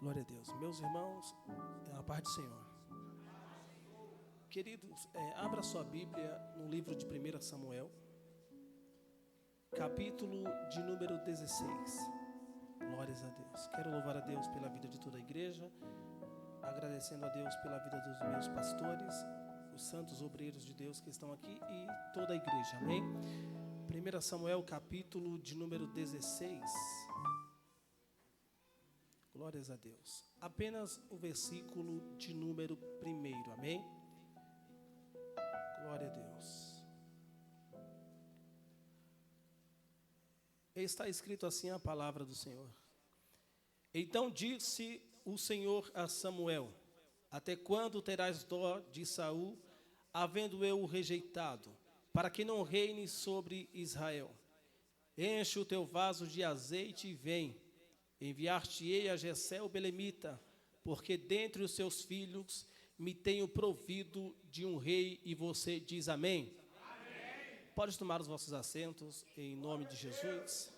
Glória a Deus. Meus irmãos, a paz do Senhor. Queridos, abra sua Bíblia no livro de 1 Samuel, capítulo de número 16. Glórias a Deus. Quero louvar a Deus pela vida de toda a igreja, agradecendo a Deus pela vida dos meus pastores, os santos obreiros de Deus que estão aqui e toda a igreja. Amém? 1 Samuel, capítulo de número 16. Glórias a Deus. Apenas o versículo de número 1. Amém? Glória a Deus. Está escrito assim a palavra do Senhor. Então disse o Senhor a Samuel: até quando terás dó de Saul, havendo eu o rejeitado, para que não reine sobre Israel? Enche o teu vaso de azeite e vem. Enviar-te-ei a Jessé o belemita, porque dentre os seus filhos me tenho provido de um rei. E você diz amém? Amém. Pode tomar os vossos assentos em nome de Jesus.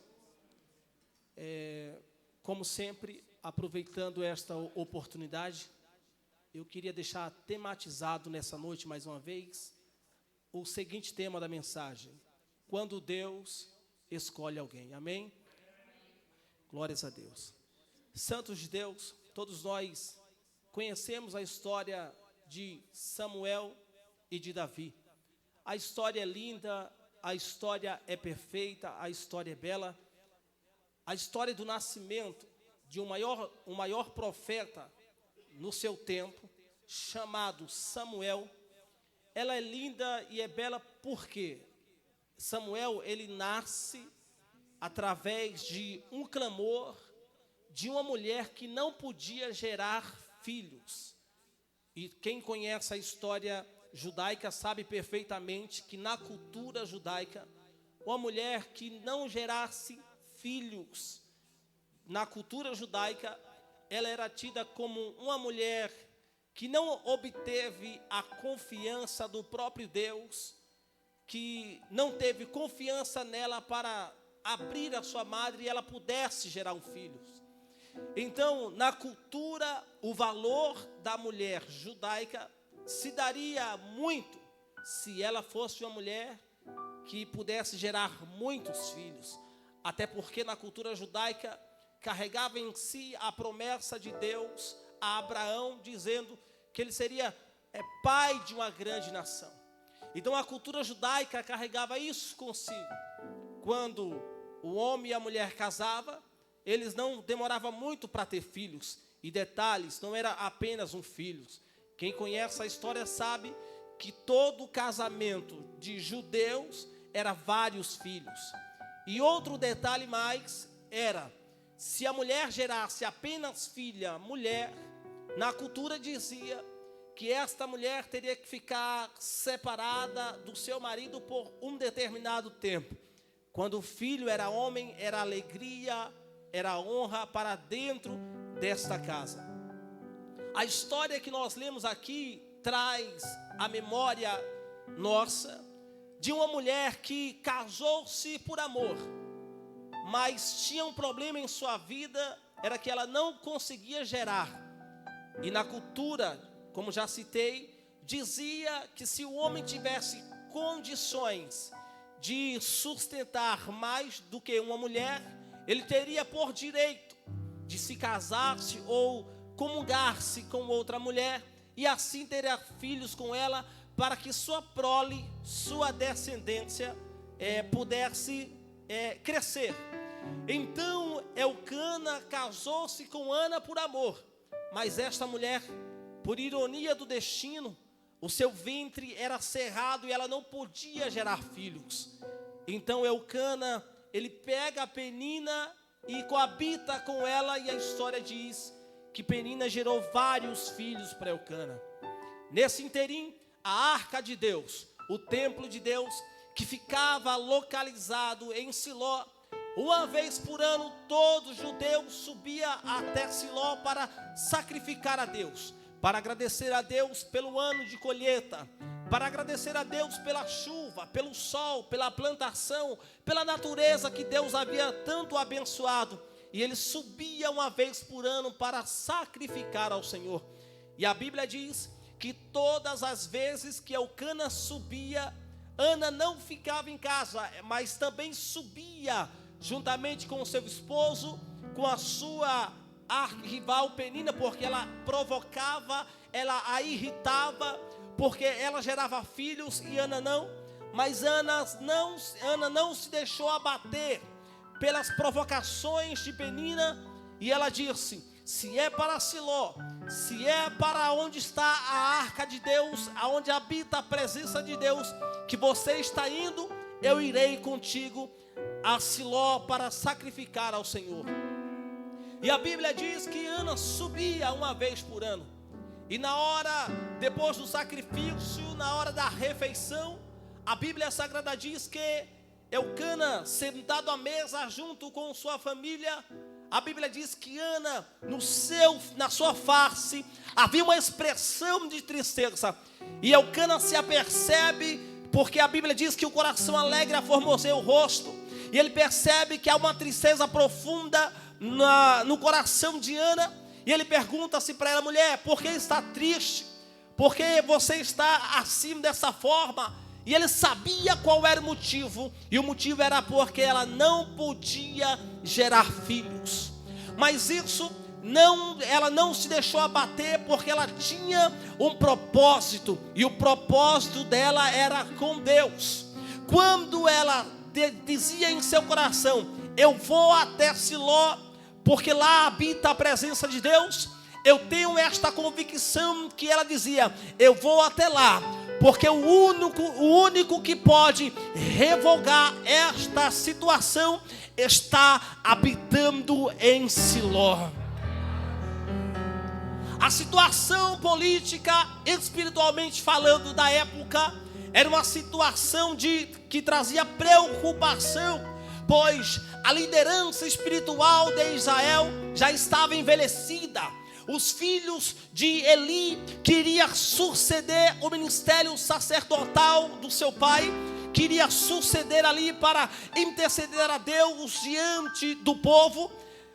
Como sempre, aproveitando esta oportunidade, eu queria deixar tematizado nessa noite mais uma vez o seguinte tema da mensagem: quando Deus escolhe alguém. Amém? Glórias a Deus. Santos de Deus, todos nós conhecemos a história de Samuel e de Davi. A história é linda, a história é perfeita, a história é bela. A história do nascimento de um maior profeta no seu tempo, chamado Samuel, ela é linda e é bela porque Samuel, ele nasce através de um clamor de uma mulher que não podia gerar filhos. E quem conhece a história judaica sabe perfeitamente que na cultura judaica, uma mulher que não gerasse filhos, na cultura judaica, ela era tida como uma mulher que não obteve a confiança do próprio Deus, que não teve confiança nela para abrir a sua madre e ela pudesse gerar um filho. Então, na cultura, o valor da mulher judaica se daria muito se ela fosse uma mulher que pudesse gerar muitos filhos. Até porque na cultura judaica carregava em si a promessa de Deus a Abraão, dizendo que ele seria pai de uma grande nação. Então a cultura judaica carregava isso consigo. Quando o homem e a mulher casavam, eles não demoravam muito para ter filhos. E detalhes, não era apenas um filho. Quem conhece a história sabe que todo casamento de judeus era vários filhos. E outro detalhe mais era, se a mulher gerasse apenas filha mulher, na cultura dizia que esta mulher teria que ficar separada do seu marido por um determinado tempo. Quando o filho era homem, era alegria, era honra para dentro desta casa. A história que nós lemos aqui traz a memória nossa de uma mulher que casou-se por amor, mas tinha um problema em sua vida, era que ela não conseguia gerar. E na cultura, como já citei, dizia que se o homem tivesse condições de sustentar mais do que uma mulher, ele teria por direito de se casar-se ou comungar-se com outra mulher e assim teria filhos com ela, para que sua prole, sua descendência pudesse crescer. Então Elcana casou-se com Ana por amor, mas esta mulher, por ironia do destino, o seu ventre era cerrado e ela não podia gerar filhos. Então Elcana, ele pega a Penina e coabita com ela, e a história diz que Penina gerou vários filhos para Elcana. Nesse interim, a arca de Deus, o templo de Deus, que ficava localizado em Siló, uma vez por ano todo judeu subia até Siló para sacrificar a Deus, para agradecer a Deus pelo ano de colheita, para agradecer a Deus pela chuva, pelo sol, pela plantação, pela natureza que Deus havia tanto abençoado. e ele subia uma vez por ano para sacrificar ao Senhor. E a Bíblia diz que todas as vezes que Elcana subia, Ana não ficava em casa, mas também subia juntamente com o seu esposo, com a sua rival Penina, porque ela provocava, ela a irritava, porque ela gerava filhos e Ana não. Mas Ana não se deixou abater pelas provocações de Penina, e ela disse: se é para Siló, se é para onde está a arca de Deus, aonde habita a presença de Deus, que você está indo, eu irei contigo a Siló para sacrificar ao Senhor. E a Bíblia diz que Ana subia uma vez por ano, e na hora, depois do sacrifício, na hora da refeição, a Bíblia Sagrada diz que Elcana, sentado à mesa junto com sua família, a Bíblia diz que Ana, na sua face, havia uma expressão de tristeza. E Elcana se apercebe, porque a Bíblia diz que o coração alegre aformoseia o rosto. E ele percebe que há uma tristeza profunda no coração de Ana. E ele pergunta-se para ela: mulher, por que está triste? Por que você está assim dessa forma? E ele sabia qual era o motivo, e o motivo era porque ela não podia gerar filhos. Mas ela não se deixou abater, porque ela tinha um propósito, e o propósito dela era com Deus. Quando ela dizia em seu coração: eu vou até Siló, porque lá habita a presença de Deus, eu tenho esta convicção que ela dizia: eu vou até lá, porque o único que pode revogar esta situação está habitando em Siló. A situação política, espiritualmente falando, da época, era uma situação que trazia preocupação, pois a liderança espiritual de Israel já estava envelhecida. Os filhos de Eli queriam suceder o ministério sacerdotal do seu pai, queria suceder ali para interceder a Deus diante do povo.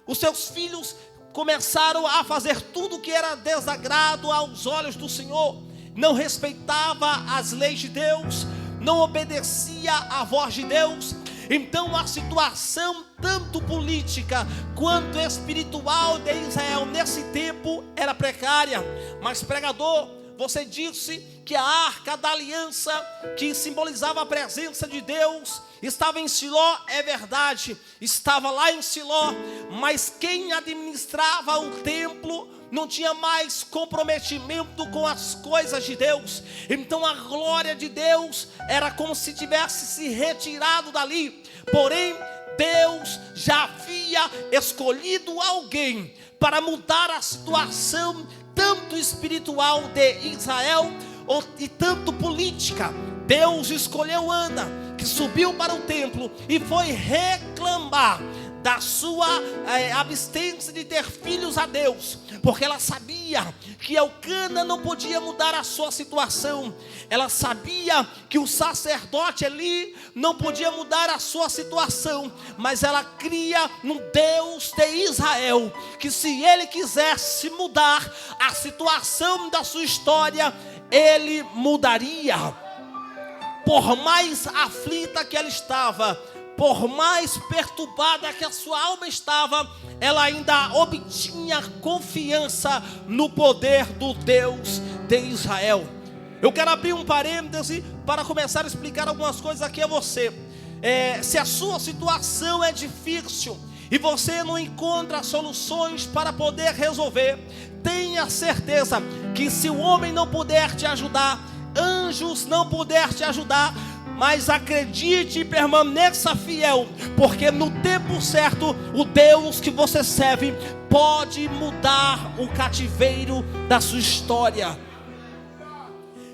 Os seus filhos começaram a fazer tudo que era desagrado aos olhos do Senhor, não respeitava as leis de Deus, não obedecia à voz de Deus. Então a situação tanto política quanto espiritual de Israel nesse tempo era precária. Mas pregador, você disse que a arca da aliança, que simbolizava a presença de Deus, estava em Siló. É verdade, estava lá em Siló, mas quem administrava o templo não tinha mais comprometimento com as coisas de Deus. Então a glória de Deus era como se tivesse se retirado dali. Porém, Deus já havia escolhido alguém para mudar a situação tanto espiritual de Israel e tanto política. Deus escolheu Ana, que subiu para o templo e foi reclamar da sua abstência de ter filhos a Deus, porque ela sabia que Elcana não podia mudar a sua situação. Ela sabia que o sacerdote Eli não podia mudar a sua situação, mas ela cria no Deus de Israel, que se ele quisesse mudar a situação da sua história, ele mudaria. Por mais aflita que ela estava, por mais perturbada que a sua alma estava, ela ainda obtinha confiança no poder do Deus de Israel. Eu quero abrir um parêntese para começar a explicar algumas coisas aqui a você. Se a sua situação é difícil e você não encontra soluções para poder resolver, tenha certeza que se o homem não puder te ajudar, anjos não puder te ajudar, mas acredite e permaneça fiel, porque no tempo certo, o Deus que você serve pode mudar o cativeiro da sua história.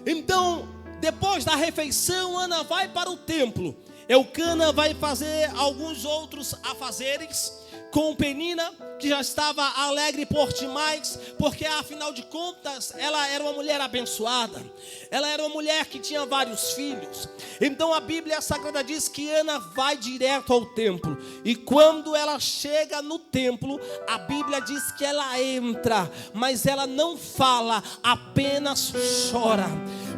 Então, depois da refeição, Ana vai para o templo. Eucana vai fazer alguns outros afazeres com Penina, que já estava alegre por demais, porque afinal de contas ela era uma mulher abençoada, ela era uma mulher que tinha vários filhos. Então a Bíblia Sagrada diz que Ana vai direto ao templo, e quando ela chega no templo, a Bíblia diz que ela entra, mas ela não fala, apenas chora.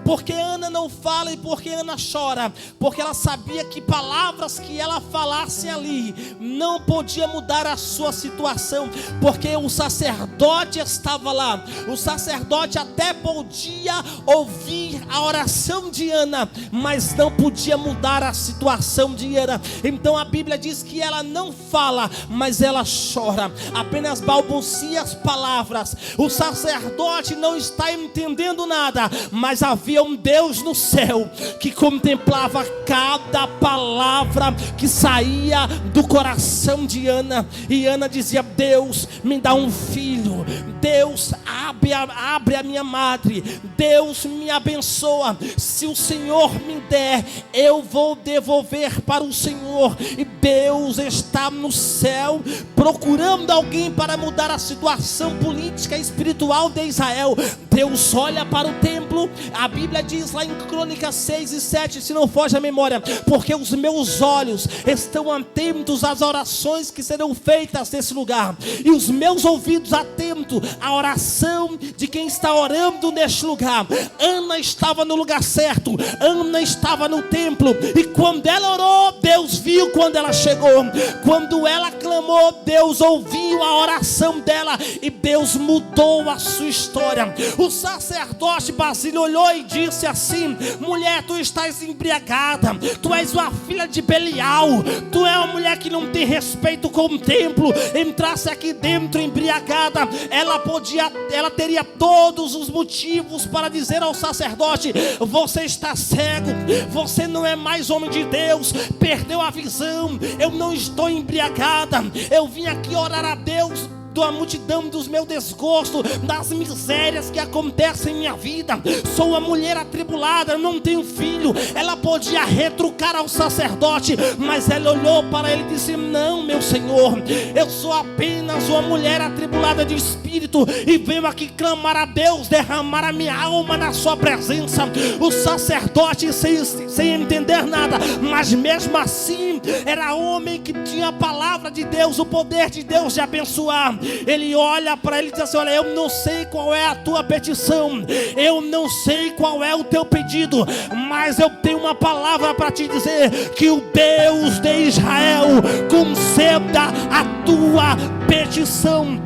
Porque Ana não fala e porque Ana chora? Porque ela sabia que palavras que ela falasse ali não podia mudar a sua situação, porque o sacerdote estava lá. O sacerdote até podia ouvir a oração de Ana, mas não podia mudar a situação de Ana. Então a Bíblia diz que ela não fala, mas ela chora, apenas balbucia as palavras. O sacerdote não está entendendo nada, mas havia um Deus no céu que contemplava cada palavra que saía do coração de Ana. E Ana dizia: Deus, me dá um filho. Deus, abre a minha madre. Deus, me abençoa. Se o Senhor me der, eu vou devolver para o Senhor. E Deus está no céu procurando alguém para mudar a situação política e espiritual de Israel. Deus olha para o templo. A Bíblia diz lá em Crônicas 6 e 7, se não foge a memória: porque os meus olhos estão atentos às orações que serão feitas nesse lugar, e os meus ouvidos atentos à oração de quem está orando neste lugar. Ana estava no lugar certo, Ana estava no templo, e quando ela orou, Deus viu quando ela chegou. Quando ela clamou, Deus ouviu a oração dela, e Deus mudou a sua história. O sacerdote Basílio olhou e disse assim: mulher, tu estás embriagada, tu és uma filha de Belial, tu é uma mulher que não tem respeito com o templo. Entrasse aqui dentro embriagada, ela teria todos os motivos para dizer ao sacerdote: você está cego, você não é mais homem de Deus, perdeu a visão. Eu não estou embriagada, eu vim aqui orar a Deus da multidão dos meus desgostos, das misérias que acontecem em minha vida. Sou uma mulher atribulada, não tenho filho. Ela podia retrucar ao sacerdote, mas ela olhou para ele e disse: não, meu Senhor, eu sou apenas uma mulher atribulada de espírito, e venho aqui clamar a Deus, derramar a minha alma na sua presença. O sacerdote, sem entender nada, mas mesmo assim era homem que tinha a palavra de Deus, o poder de Deus de abençoar. Ele olha para ele e diz assim: olha, eu não sei qual é a tua petição, eu não sei qual é o teu pedido, mas eu tenho uma palavra para te dizer: que o Deus de Israel conceda a tua petição.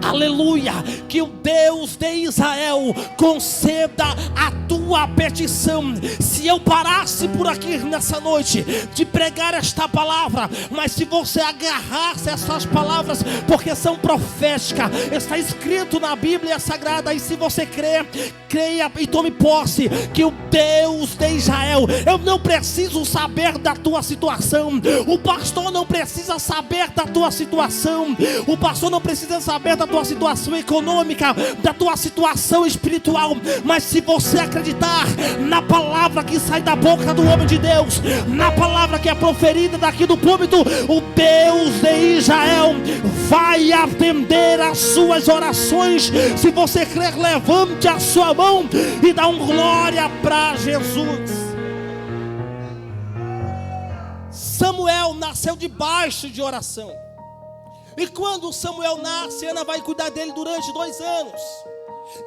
Aleluia, que o Deus de Israel conceda a tua petição. Se eu parasse por aqui nessa noite de pregar esta palavra, mas se você agarrasse essas palavras, porque são proféticas, está escrito na Bíblia Sagrada, e se você crer, creia e tome posse, que o Deus de Israel, eu não preciso saber da tua situação, o pastor não precisa saber da tua situação, o pastor não precisa saber da tua situação econômica, da tua situação espiritual, mas se você acreditar na palavra que sai da boca do homem de Deus, na palavra que é proferida daqui do púlpito, o Deus de Israel vai atender as suas orações. Se você crer, levante a sua mão e dá um glória para Jesus. Samuel nasceu debaixo de oração. E quando Samuel nasce, Ana vai cuidar dele durante 2 anos.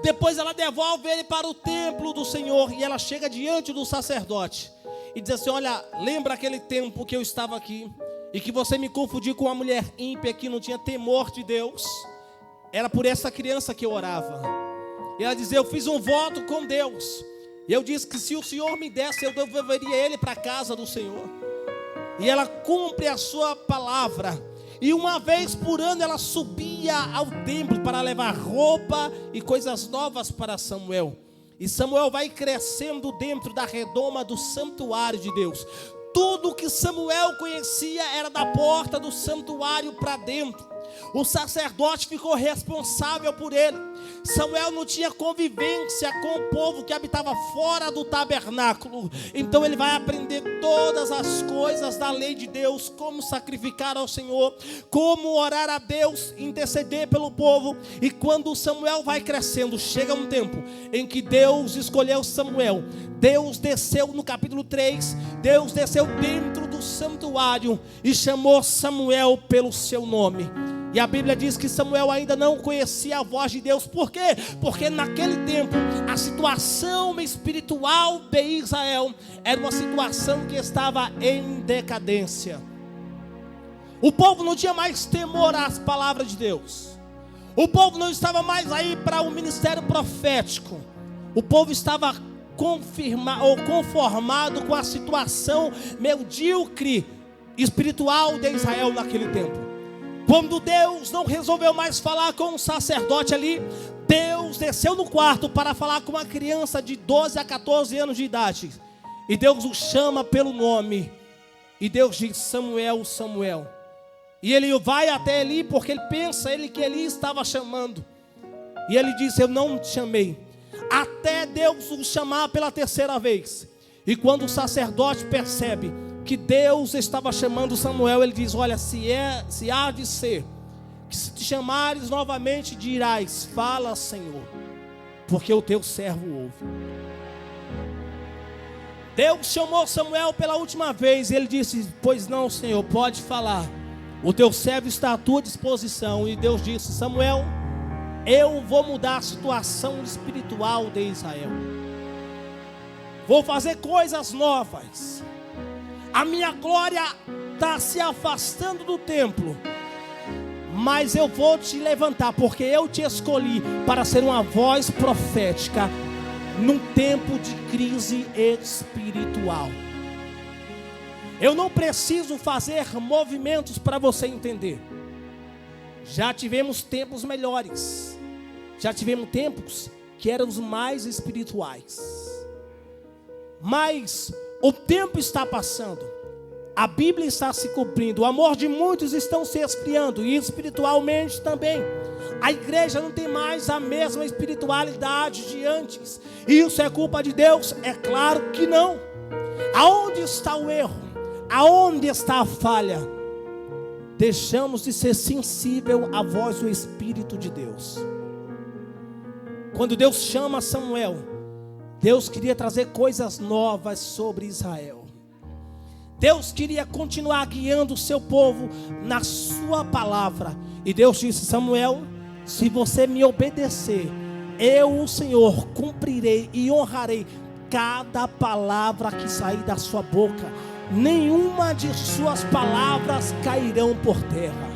Depois ela devolve ele para o templo do Senhor, e ela chega diante do sacerdote e diz assim: olha, lembra aquele tempo que eu estava aqui e que você me confundiu com uma mulher ímpia que não tinha temor de Deus? Era por essa criança que eu orava. E ela diz: eu fiz um voto com Deus, e eu disse que se o Senhor me desse, eu devolveria ele para a casa do Senhor. E ela cumpre a sua palavra. E uma vez por ano ela subia ao templo para levar roupa e coisas novas para Samuel. E Samuel vai crescendo dentro da redoma do santuário de Deus. Tudo que Samuel conhecia era da porta do santuário para dentro. O sacerdote ficou responsável por ele. Samuel não tinha convivência com o povo que habitava fora do tabernáculo. Então ele vai aprender todas as coisas da lei de Deus, como sacrificar ao Senhor, como orar a Deus, interceder pelo povo. E quando Samuel vai crescendo, chega um tempo em que Deus escolheu Samuel. Deus desceu no capítulo 3, Deus desceu dentro do santuário e chamou Samuel pelo seu nome. E a Bíblia diz que Samuel ainda não conhecia a voz de Deus. Por quê? Porque naquele tempo a situação espiritual de Israel era uma situação que estava em decadência. O povo não tinha mais temor às palavras de Deus. O povo não estava mais aí para o ministério profético. O povo estava conformado com a situação medíocre espiritual de Israel naquele tempo. Quando Deus não resolveu mais falar com um sacerdote ali, Deus desceu no quarto para falar com uma criança de 12 a 14 anos de idade. E Deus o chama pelo nome. E Deus diz: Samuel, Samuel. E ele vai até Eli, porque ele pensa que Eli estava chamando. E ele diz: eu não te chamei. Até Deus o chamar pela terceira vez. E quando o sacerdote percebe que Deus estava chamando Samuel, ele diz: olha, se há de ser que se te chamares novamente dirás: fala, Senhor, porque o teu servo ouve. Deus chamou Samuel pela última vez e ele disse: pois não, Senhor, pode falar, o teu servo está à tua disposição. E Deus disse: Samuel, eu vou mudar a situação espiritual de Israel, vou fazer coisas novas. A minha glória está se afastando do templo, mas eu vou te levantar, porque eu te escolhi para ser uma voz profética num tempo de crise espiritual. Eu não preciso fazer movimentos para você entender. Já tivemos tempos melhores, já tivemos tempos que eram os mais espirituais, mas o tempo está passando, a Bíblia está se cumprindo, o amor de muitos estão se esfriando, e espiritualmente também. A igreja não tem mais a mesma espiritualidade de antes. Isso é culpa de Deus? É claro que não. Aonde está o erro? Aonde está a falha? Deixamos de ser sensível à voz do Espírito de Deus. Quando Deus chama Samuel, Deus queria trazer coisas novas sobre Israel. Deus queria continuar guiando o seu povo na sua palavra. E Deus disse: Samuel, se você me obedecer, eu, o Senhor, cumprirei e honrarei cada palavra que sair da sua boca. Nenhuma de suas palavras cairão por terra.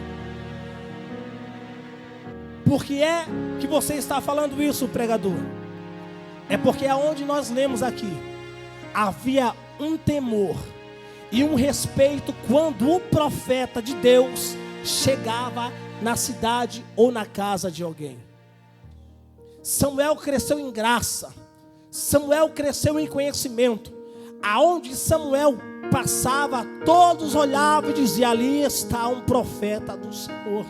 Por que é que você está falando isso, pregador? É porque aonde nós lemos aqui, havia um temor e um respeito quando o profeta de Deus chegava na cidade ou na casa de alguém. Samuel cresceu em graça, Samuel cresceu em conhecimento. Aonde Samuel passava, todos olhavam e diziam: ali está um profeta do Senhor.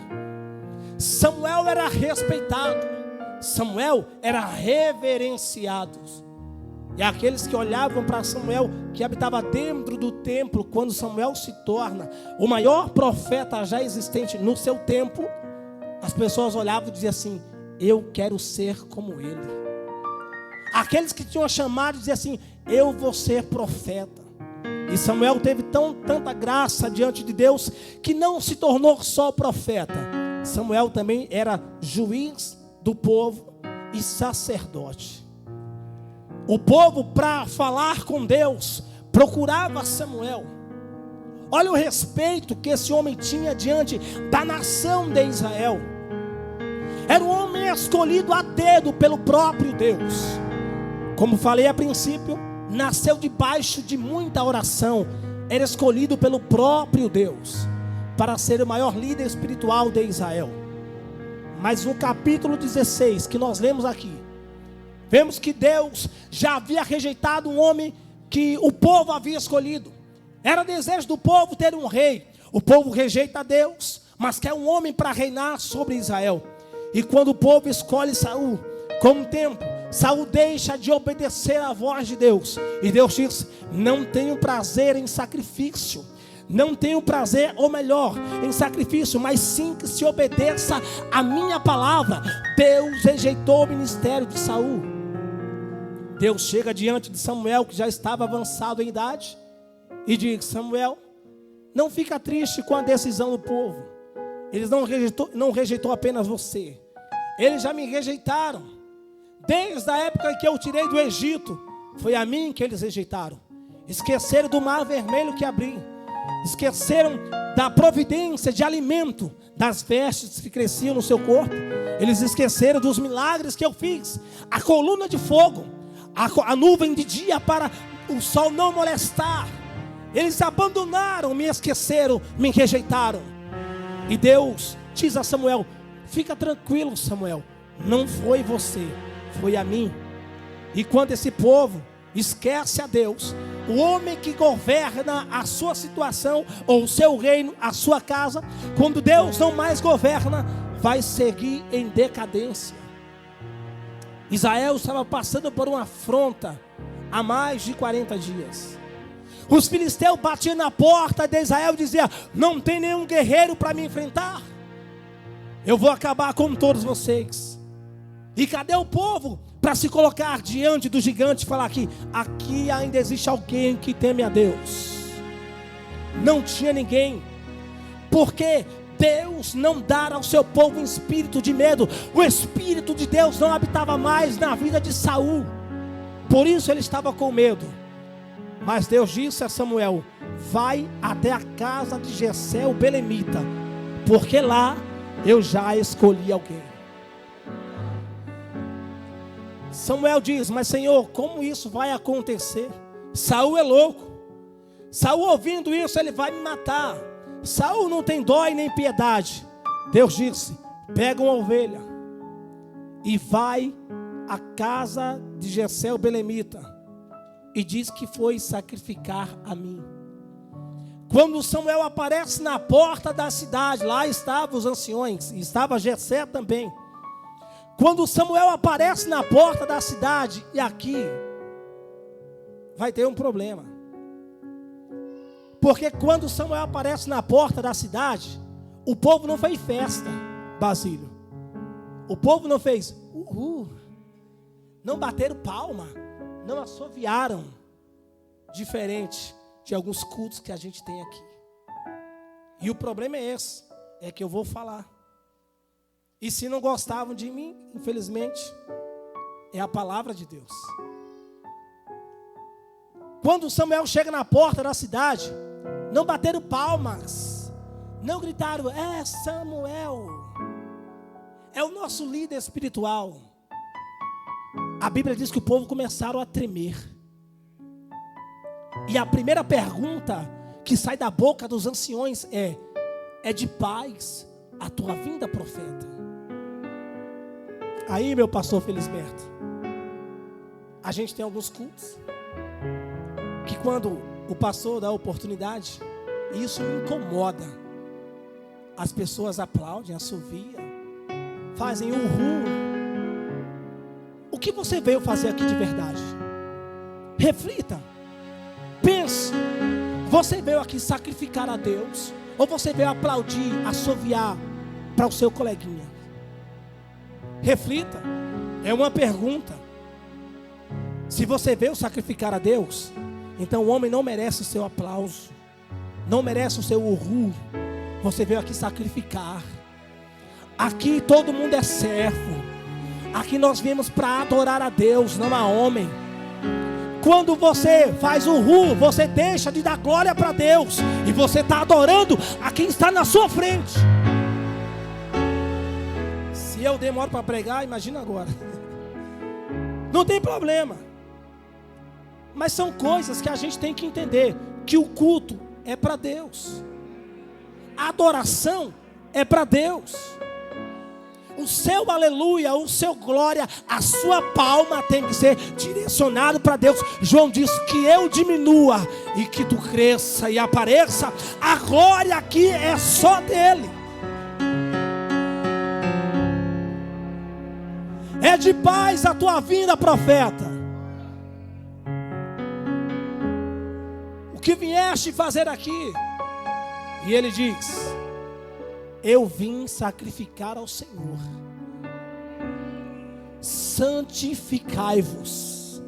Samuel era respeitado, Samuel era reverenciado. E aqueles que olhavam para Samuel, que habitava dentro do templo, quando Samuel se torna o maior profeta já existente no seu tempo, as pessoas olhavam e diziam assim: eu quero ser como ele. Aqueles que tinham chamado diziam assim: eu vou ser profeta. E Samuel teve tanta graça diante de Deus, que não se tornou só profeta. Samuel também era juiz do povo e sacerdote. O povo, para falar com Deus, procurava Samuel. Olha o respeito que esse homem tinha diante da nação de Israel. Era um homem escolhido a dedo pelo próprio Deus. Como falei a princípio, nasceu debaixo de muita oração. Era escolhido pelo próprio Deus para ser o maior líder espiritual de Israel. Mas no capítulo 16 que nós lemos aqui, vemos que Deus já havia rejeitado um homem que o povo havia escolhido. Era desejo do povo ter um rei. O povo rejeita Deus, mas quer um homem para reinar sobre Israel. E quando o povo escolhe Saul, com o tempo, Saul deixa de obedecer à voz de Deus. E Deus diz: não tenho prazer em sacrifício. Não tenho prazer, ou melhor, em sacrifício, mas sim que se obedeça a minha palavra. Deus rejeitou o ministério de Saul. Deus chega diante de Samuel, que já estava avançado em idade, e diz: Samuel, não fica triste com a decisão do povo. Eles não rejeitou apenas você. Eles já me rejeitaram. Desde a época que eu tirei do Egito, foi a mim que eles rejeitaram. Esqueceram do mar vermelho que abri. Esqueceram da providência de alimento, das vestes que cresciam no seu corpo. Eles esqueceram dos milagres que eu fiz. A coluna de fogo, a nuvem de dia para o sol não molestar. Eles abandonaram, me esqueceram, me rejeitaram. E Deus diz a Samuel: fica tranquilo, Samuel, não foi você, foi a mim. E quando esse povo esquece a Deus, o homem que governa a sua situação, ou o seu reino, a sua casa, quando Deus não mais governa, vai seguir em decadência. Israel estava passando por uma afronta há mais de 40 dias. Os filisteus batiam na porta de Israel e diziam: não tem nenhum guerreiro para me enfrentar, eu vou acabar com todos vocês. E cadê o povo para se colocar diante do gigante e falar que aqui ainda existe alguém que teme a Deus? Não tinha ninguém, porque Deus não dá ao seu povo um espírito de medo. O Espírito de Deus não habitava mais na vida de Saul, por isso ele estava com medo. Mas Deus disse a Samuel: vai até a casa de Jessé o belemita, porque lá eu já escolhi alguém. Samuel diz: mas Senhor, como isso vai acontecer? Saul é louco. Saul, ouvindo isso, ele vai me matar. Saul não tem dó e nem piedade. Deus disse: pega uma ovelha e vai à casa de Jessé o belemita e diz que foi sacrificar a mim. Quando Samuel aparece na porta da cidade, lá estavam os anciões, e estava Jessé também. Quando Samuel aparece na porta da cidade, e aqui vai ter um problema. Porque quando Samuel aparece na porta da cidade, o povo não fez festa, Basílio. O povo não fez uhul, não bateram palma, não assoviaram, diferente de alguns cultos que a gente tem aqui. E o problema é esse, é que eu vou falar. E se não gostavam de mim, infelizmente, é a palavra de Deus. Quando Samuel chega na porta da cidade, não bateram palmas, não gritaram: é Samuel, é o nosso líder espiritual. A Bíblia diz que o povo começaram a tremer. E a primeira pergunta que sai da boca dos anciões é de paz a tua vinda, profeta? Aí, meu pastor Felisberto, a gente tem alguns cultos que quando o pastor dá a oportunidade, isso me incomoda. As pessoas aplaudem, assoviam, fazem uhul. O que você veio fazer aqui de verdade? Reflita, pense. Você veio aqui sacrificar a Deus, ou você veio aplaudir, assoviar para o seu coleguinha? Reflita, é uma pergunta. Se você veio sacrificar a Deus, então o homem não merece o seu aplauso, não merece o seu uhul. Você veio aqui sacrificar. Aqui todo mundo é servo. Aqui nós viemos para adorar a Deus, não a homem. Quando você faz uhul, você deixa de dar glória para Deus, e você está adorando a quem está na sua frente. Se eu demoro para pregar, imagina agora. Não tem problema. Mas são coisas que a gente tem que entender, que o culto é para Deus, a adoração é para Deus. O seu aleluia, o seu glória, a sua palma tem que ser direcionado para Deus. João diz que eu diminua e que tu cresça e apareça. A glória aqui é só dele. É de paz a tua vinda, profeta. O que vieste fazer aqui? E ele diz: eu vim sacrificar ao Senhor. Santificai-vos.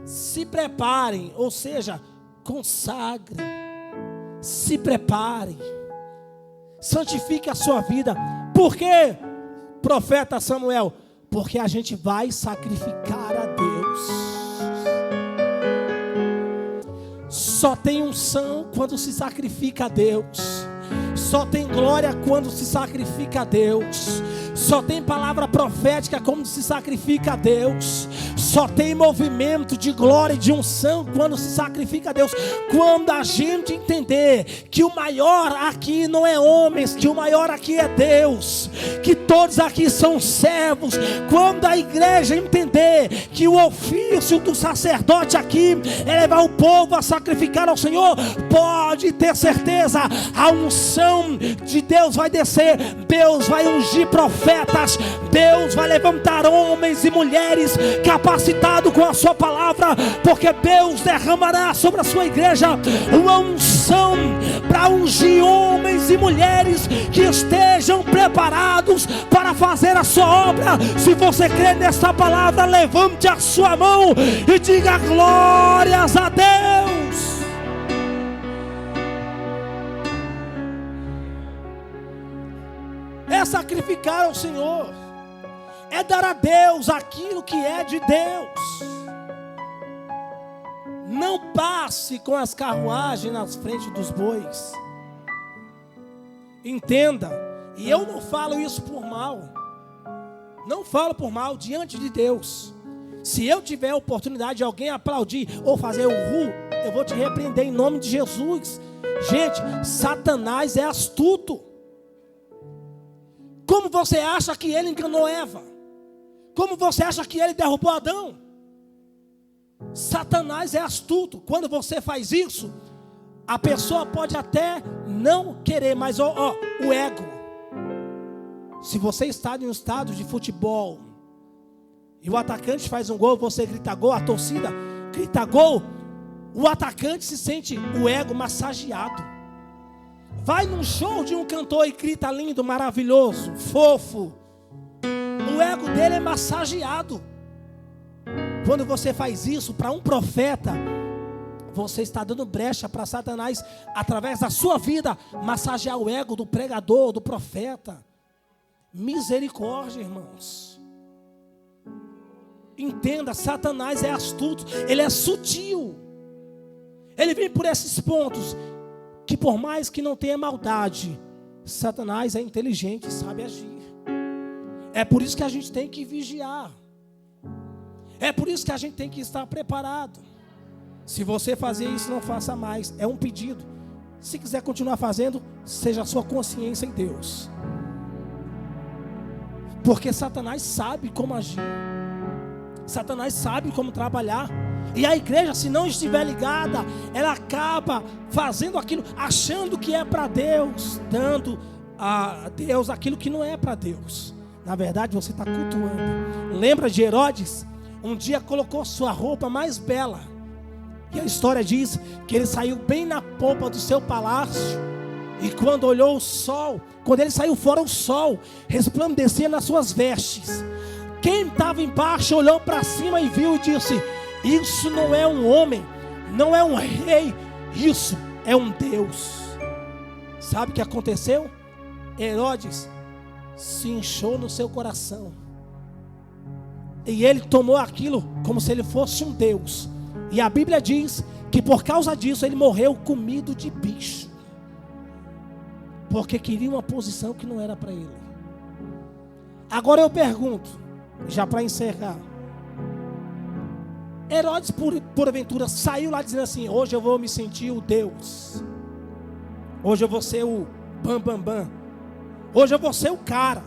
Se preparem, ou seja, consagrem. Se preparem. Santifique a sua vida. Por quê, profeta Samuel? Porque a gente vai sacrificar a Deus. Só tem unção quando se sacrifica a Deus. Só tem glória quando se sacrifica a Deus. Só tem palavra profética quando se sacrifica a Deus. Só tem movimento de glória e de unção quando se sacrifica a Deus. Quando a gente entender que o maior aqui não é homens, que o maior aqui é Deus, que todos aqui são servos. Quando a igreja entender que o ofício do sacerdote aqui é levar o povo a sacrificar ao Senhor, pode ter certeza, a unção de Deus vai descer. Deus vai ungir profetas. Deus vai levantar homens e mulheres capacitados com a sua palavra, porque Deus derramará sobre a sua igreja uma unção para ungir homens e mulheres que estejam preparados para fazer a sua obra. Se você crê nessa palavra, levante a sua mão e diga glórias a Deus. É sacrificar ao Senhor, é dar a Deus aquilo que é de Deus. Não passe com as carruagens nas frente dos bois. Entenda, e eu não falo isso por mal. Não falo por mal diante de Deus. Se eu tiver a oportunidade de alguém aplaudir ou fazer o eu vou te repreender em nome de Jesus. Gente, Satanás é astuto. Como você acha que ele enganou Eva? Como você acha que ele derrubou Adão? Satanás é astuto. Quando você faz isso, a pessoa pode até não querer, mas o ego. Se você está em um estado de futebol e o atacante faz um gol, você grita gol, a torcida grita gol, o atacante se sente o ego massageado. Vai num show de um cantor e grita lindo, maravilhoso, fofo. O ego dele é massageado. Quando você faz isso para um profeta, você está dando brecha para Satanás, através da sua vida, massagear o ego do pregador, do profeta. Misericórdia, irmãos. Entenda, Satanás é astuto, ele é sutil. Ele vem por esses pontos, que por mais que não tenha maldade, Satanás é inteligente e sabe agir. É por isso que a gente tem que vigiar. É por isso que a gente tem que estar preparado. Se você fazer isso, não faça mais. É um pedido. Se quiser continuar fazendo, seja a sua consciência em Deus. Porque Satanás sabe como agir. Satanás sabe como trabalhar. E a igreja, se não estiver ligada, ela acaba fazendo aquilo, achando que é para Deus, dando a Deus aquilo que não é para Deus. Na verdade, você está cultuando. Lembra de Herodes? Um dia colocou sua roupa mais bela. E a história diz que ele saiu bem na polpa do seu palácio. E quando olhou o sol, quando ele saiu fora, o sol resplandecia nas suas vestes. Quem estava embaixo olhou para cima e viu e disse: isso não é um homem, não é um rei, isso é um Deus. Sabe o que aconteceu? Herodes se inchou no seu coração. E ele tomou aquilo como se ele fosse um Deus. E a Bíblia diz que por causa disso ele morreu comido de bicho. Porque queria uma posição que não era para ele. Agora eu pergunto, já para encerrar. Herodes, porventura, saiu lá dizendo assim: hoje eu vou me sentir o Deus. Hoje eu vou ser o bam. Hoje eu vou ser o cara.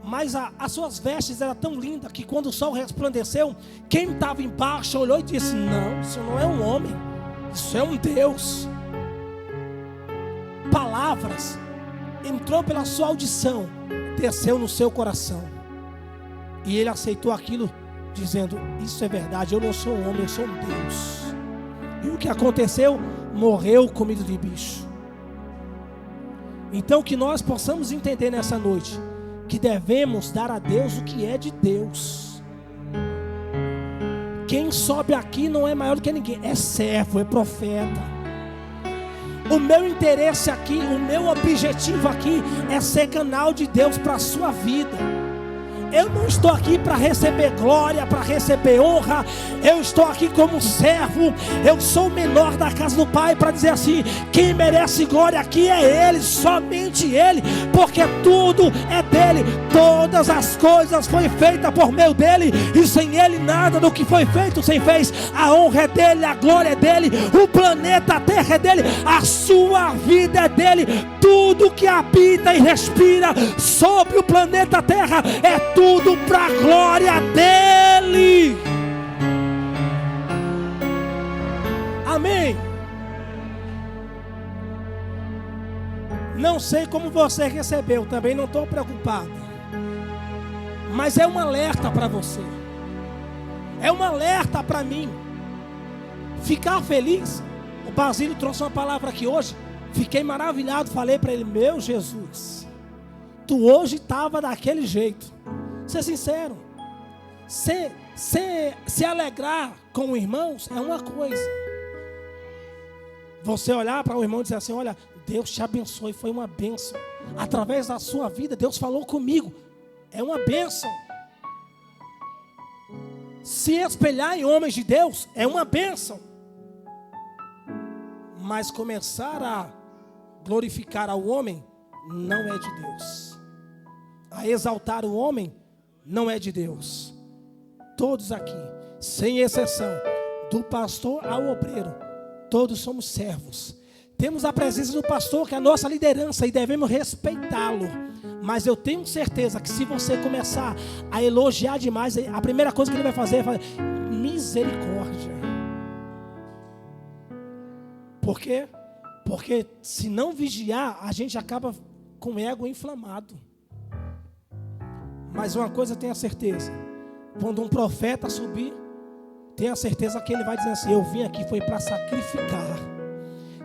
Mas as suas vestes eram tão lindas que quando o sol resplandeceu, quem estava embaixo olhou e disse: não, isso não é um homem, isso é um Deus. Palavras entrou pela sua audição, desceu no seu coração. E ele aceitou aquilo, dizendo: isso é verdade, eu não sou um homem, eu sou um Deus. E o que aconteceu? Morreu comido de bicho. Então que nós possamos entender nessa noite que devemos dar a Deus o que é de Deus. Quem sobe aqui não é maior do que ninguém, é servo, é profeta. O meu interesse aqui, o meu objetivo aqui é ser canal de Deus para a sua vida. Eu não estou aqui para receber glória, para receber honra. Eu estou aqui como servo. Eu sou o menor da casa do Pai, para dizer assim: quem merece glória aqui é Ele, somente Ele, porque tudo é dele. Todas as coisas foram feitas por meio dele, e sem Ele nada do que foi feito se fez. A honra é dele, a glória é dele, o planeta, a terra é dele, a sua vida é dele. Tudo que habita e respira sobre o planeta Terra é tudo para a glória dele. Amém. Não sei como você recebeu, também não estou preocupado, mas é um alerta para você, é um alerta para mim. Ficar feliz. O Basílio trouxe uma palavra aqui hoje, fiquei maravilhado, falei para ele: meu Jesus, tu hoje estava daquele jeito. Ser sincero, se alegrar com irmãos é uma coisa. Você olhar para o irmão e dizer assim: olha, Deus te abençoe, foi uma bênção. Através da sua vida, Deus falou comigo, é uma bênção. Se espelhar em homens de Deus é uma bênção. Mas começar a glorificar ao homem não é de Deus. A exaltar o homem não é de Deus. Todos aqui, sem exceção, do pastor ao obreiro, todos somos servos. Temos a presença do pastor, que é a nossa liderança, e devemos respeitá-lo. Mas eu tenho certeza que se você começar a elogiar demais, a primeira coisa que ele vai fazer é falar: misericórdia. Por quê? Porque se não vigiar, a gente acaba com o ego inflamado. Mas uma coisa tenha certeza: quando um profeta subir, tenha certeza que ele vai dizer assim: eu vim aqui foi para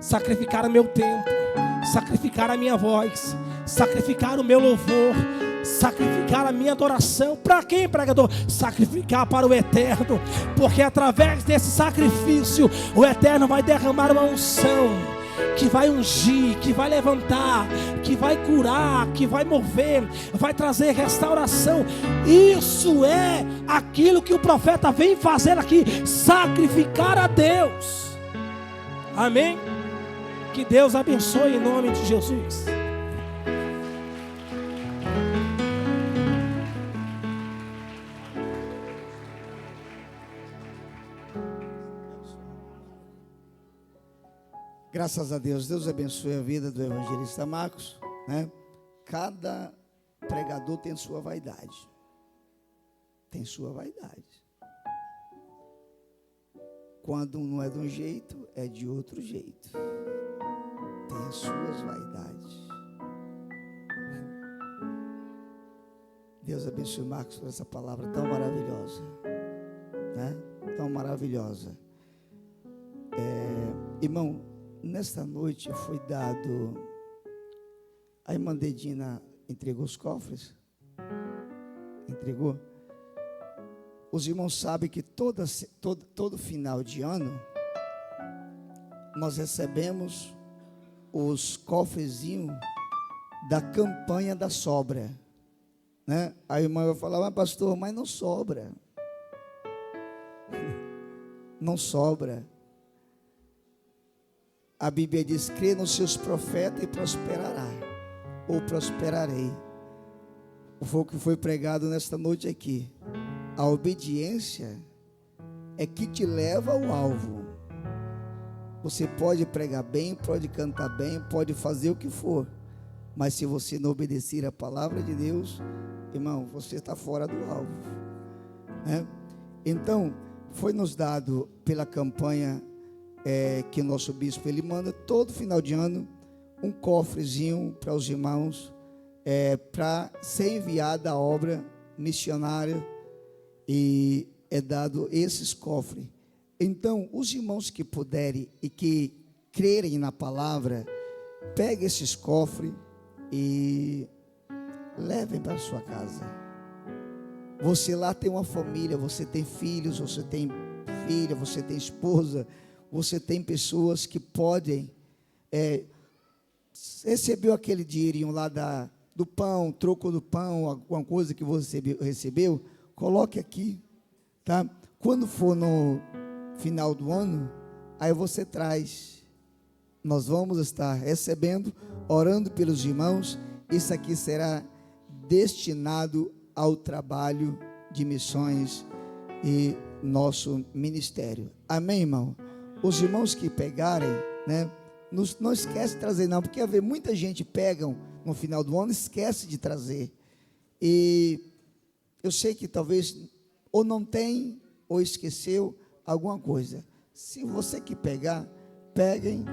sacrificar o meu tempo, sacrificar a minha voz, sacrificar o meu louvor, sacrificar a minha adoração. Para quem, pregador? Sacrificar para o Eterno, porque através desse sacrifício o Eterno vai derramar uma unção que vai ungir, que vai levantar, que vai curar, que vai mover, vai trazer restauração. Isso é aquilo que o profeta vem fazer aqui: sacrificar a Deus. Amém? Que Deus abençoe em nome de Jesus. Graças a Deus. Deus abençoe a vida do evangelista Marcos, né? Cada pregador tem sua vaidade. Tem sua vaidade. Quando não é de um jeito, é de outro jeito. Tem as suas vaidades. Deus abençoe Marcos por essa palavra tão maravilhosa, né? Tão maravilhosa. Irmão, nesta noite foi dado. A irmã Dedina entregou os cofres? Entregou? Os irmãos sabem que todo final de ano nós recebemos os cofrezinhos da campanha da sobra, né? A irmã vai falar: mas pastor, mas não sobra. Não sobra. A Bíblia diz: crê nos seus profetas e prosperará, ou prosperarei. Foi o que foi pregado nesta noite aqui. A obediência é que te leva ao alvo. Você pode pregar bem, pode cantar bem, pode fazer o que for, mas se você não obedecer a palavra de Deus, irmão, você está fora do alvo, né? Então, foi nos dado pela campanha que o nosso bispo, ele manda todo final de ano um cofrezinho para os irmãos, para ser enviada a obra missionária e é dado esses cofres. Então, os irmãos que puderem e que crerem na palavra, peguem esses cofres e levem para sua casa. Você lá tem uma família, você tem filhos, você tem filha, você tem esposa, você tem pessoas que podem recebeu aquele dinheirinho lá do pão, troco do pão, alguma coisa que você recebeu, coloque aqui, tá? Quando for no final do ano, aí você traz. Nós vamos estar recebendo, orando pelos irmãos. Isso aqui será destinado ao trabalho de missões e nosso ministério. Amém, irmão? Os irmãos que pegarem, né? Não esquece de trazer não, porque muita gente pega no final do ano e esquece de trazer. E eu sei que talvez ou não tem ou esqueceu alguma coisa. Se você que pegar, peguem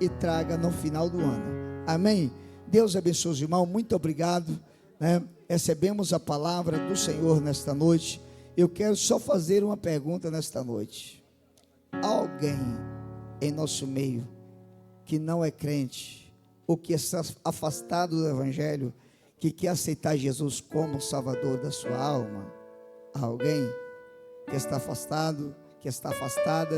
e traga no final do ano. Amém? Deus abençoe os irmãos, muito obrigado, né? Recebemos a palavra do Senhor nesta noite. Eu quero só fazer uma pergunta nesta noite. Alguém em nosso meio que não é crente, ou que está afastado do Evangelho, que quer aceitar Jesus como Salvador da sua alma? Alguém que está afastado, que está afastada,